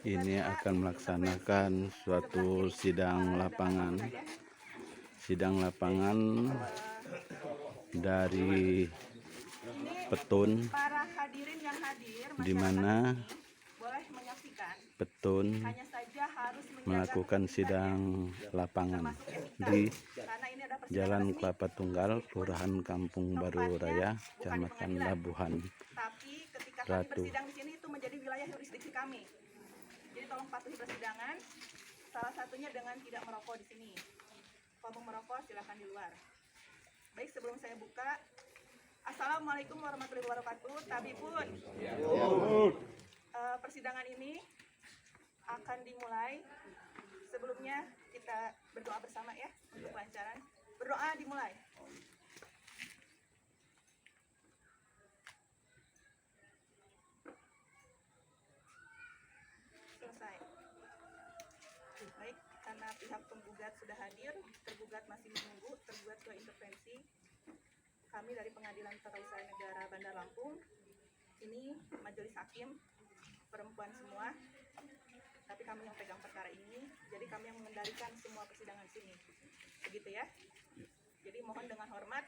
ini akan melaksanakan suatu sidang lapangan dari Petun, di mana Petun melakukan sidang lapangan di Jalan Kelapa Tunggal, Kelurahan Kampung Baru Raya, Kecamatan Labuhan Tapi ketika kami Ratu. bersidang di sini itu menjadi wilayah yurisdiksi kami. Jadi tolong patuhi persidangan. Salah satunya dengan tidak merokok di sini. Kalau mau merokok silakan di luar. Baik, sebelum saya buka, Assalamualaikum warahmatullahi wabarakatuh. Tabipun. Persidangan ini akan dimulai. Sebelumnya kita berdoa bersama ya untuk kelancaran. Berdoa dimulai. Selesai. Baik, karena pihak penggugat sudah hadir, tergugat masih menunggu, tergugat sudah intervensi. Kami dari Pengadilan Tata Usaha Negara Bandar Lampung, ini majelis hakim perempuan semua, tapi kami yang pegang perkara ini, jadi kami yang mengendalikan semua persidangan sini, begitu ya. Jadi mohon dengan hormat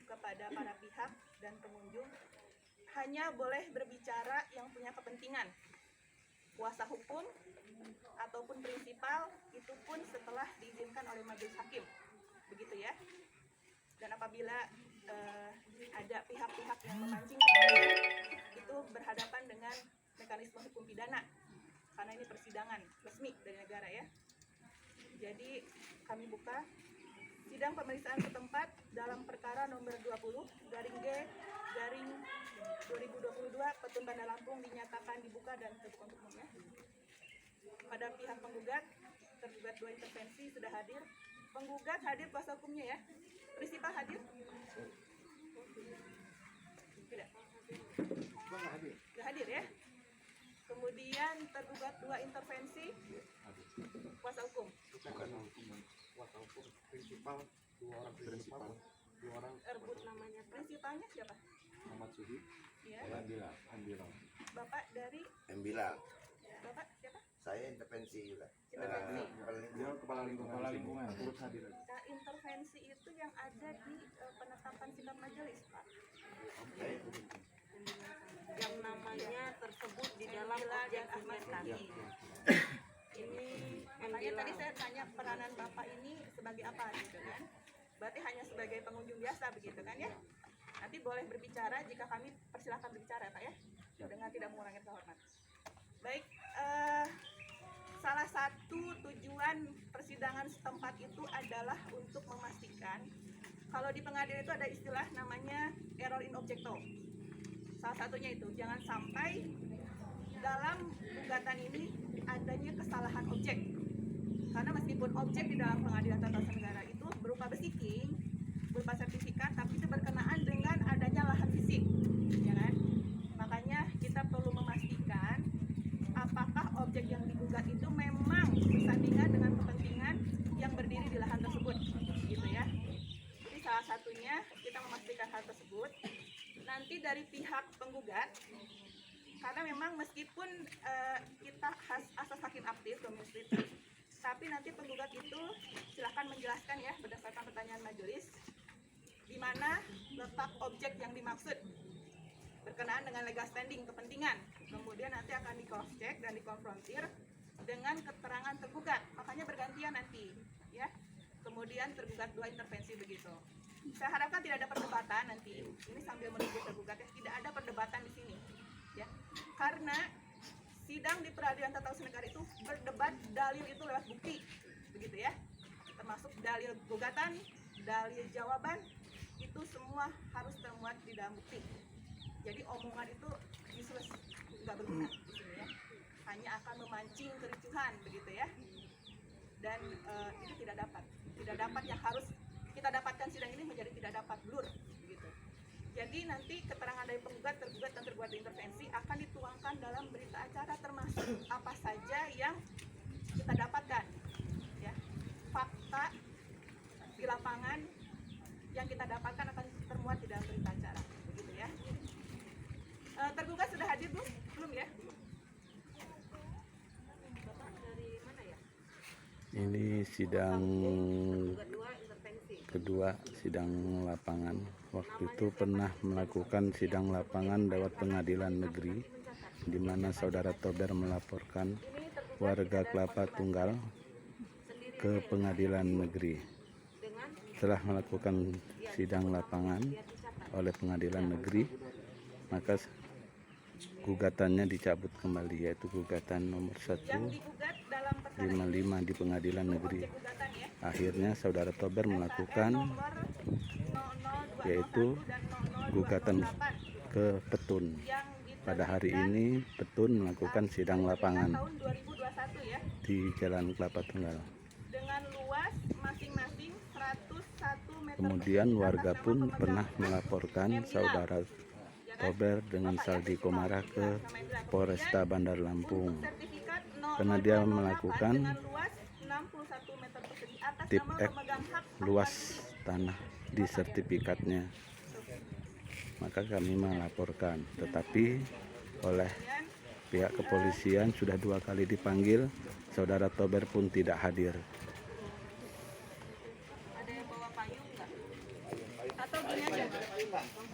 kepada para pihak dan pengunjung, hanya boleh berbicara yang punya kepentingan. Kuasa hukum ataupun prinsipal itu pun setelah diizinkan oleh majelis hakim, begitu ya. Dan apabila ada pihak-pihak yang memancing itu berhadapan dengan mekanisme hukum pidana, karena ini persidangan resmi dari negara ya. Jadi kami buka sidang pemeriksaan setempat dalam perkara nomor 20/G/2022 Petun Bandar Lampung dinyatakan dibuka dan terbuka untuk umum ya. Pada pihak penggugat, tergugat 2 intervensi sudah hadir. Penggugat hadir, kuasa hukumnya ya. Prinsipal hadir? Tidak. Tidak hadir ya. Kemudian tergugat 2 intervensi. Kuasa hukum. Kuasa hukum prinsipal, 2 orang prinsipal, 2 orang. Erbut namanya. Prinsipalnya siapa? Muhammad Suhi. Ya. Ambilal. Bapak dari Ambilal. Bapak siapa? Saya intervensi juga. Intervensi. Dia kepala lingkungan. Turut hadir. Nah, intervensi itu yang ada di penetapan sikap majelis, Pak. Yang namanya tersebut di dalam objek investasi. Ini Makanya tadi saya tanya peranan Bapak ini sebagai apa gitu kan. Berarti hanya sebagai pengunjung biasa begitu kan ya. Nanti boleh berbicara jika kami persilahkan berbicara Pak ya. Dengan tidak mengurangi kehormatan. Baik, salah satu tujuan persidangan setempat itu adalah untuk memastikan kalau di pengadilan itu ada istilah namanya error in objecto. Salah satunya itu jangan sampai dalam gugatan ini adanya kesalahan objek. Karena meskipun objek di dalam Pengadilan Tata Usaha Negara itu berupa besiking, berupa sertifikat, tapi itu berkenaan dengan adanya lahan fisik, ya kan? Makanya kita perlu memastikan apakah objek yang digugat itu memang bersandingan dengan kepentingan yang berdiri di lahan tersebut, gitu ya. Jadi salah satunya kita memastikan hal tersebut. Nanti dari pihak penggugat, karena memang meskipun kita asas hakim aktif domestik, tapi nanti penggugat itu silahkan menjelaskan ya berdasarkan pertanyaan majelis di mana letak objek yang dimaksud berkenaan dengan legal standing kepentingan. Kemudian nanti akan di cross check dan dikonfrontir dengan keterangan tergugat. Makanya bergantian nanti ya. Kemudian tergugat 2 intervensi begitu. Saya harapkan tidak ada perdebatan nanti. Ini sambil menunggu tergugat ya, tidak ada perdebatan di sini. Ya. Karena sidang di Peradilan Tata Usaha Negara itu berdebat dalil itu lewat bukti. Begitu ya. Termasuk dalil gugatan, dalil jawaban itu semua harus termuat di dalam bukti. Jadi omongan itu useless, nggak berguna di sini ya. Hanya akan memancing kericuhan begitu ya. Dan itu tidak dapat yang harus kita dapatkan sidang ini menjadi tidak dapat, blur begitu. Jadi nanti keterangan dari penggugat, tergugat dan tergugat intervensi akan dituangkan dalam berita acara termasuk apa saja yang kita dapatkan ya. Fakta di lapangan yang kita dapatkan akan termuat di dalam berita acara begitu ya. Tergugat sudah hadir belum ya? Ini sidang Kedua intervensi. kedua, sidang lapangan. Waktu itu pernah melakukan sidang lapangan lewat pengadilan negeri, di mana saudara Tober melaporkan warga Kelapa Tunggal ke pengadilan negeri. Setelah melakukan sidang lapangan oleh pengadilan negeri, maka gugatannya dicabut kembali, yaitu gugatan nomor Yang digugat dalam perkara 155 di pengadilan negeri. objek gugatan ya. Akhirnya saudara Tober melakukan Nomor 00201 yaitu dan gugatan 00208 ke Petun. yang Pada hari ini Petun melakukan sidang lapangan tahun 2021 ya, di Jalan Kelapa Tunggal. dengan luas masing-masing 101 meter Kemudian persegi warga atas pun nama pemegang pernah melaporkan saudara ya kan? Tober dengan Saldi Komara ke Polresta Bandar Lampung Sertifikat karena dia melakukan dengan luas 61 meter persegi atas tip nama X pemegang hak luas tanah di sertifikatnya. Maka kami melaporkan, tetapi oleh pihak kepolisian sudah 2 kali dipanggil, saudara Tober pun tidak hadir. ada yang bawa payung nggak? Atau gini aja, langsung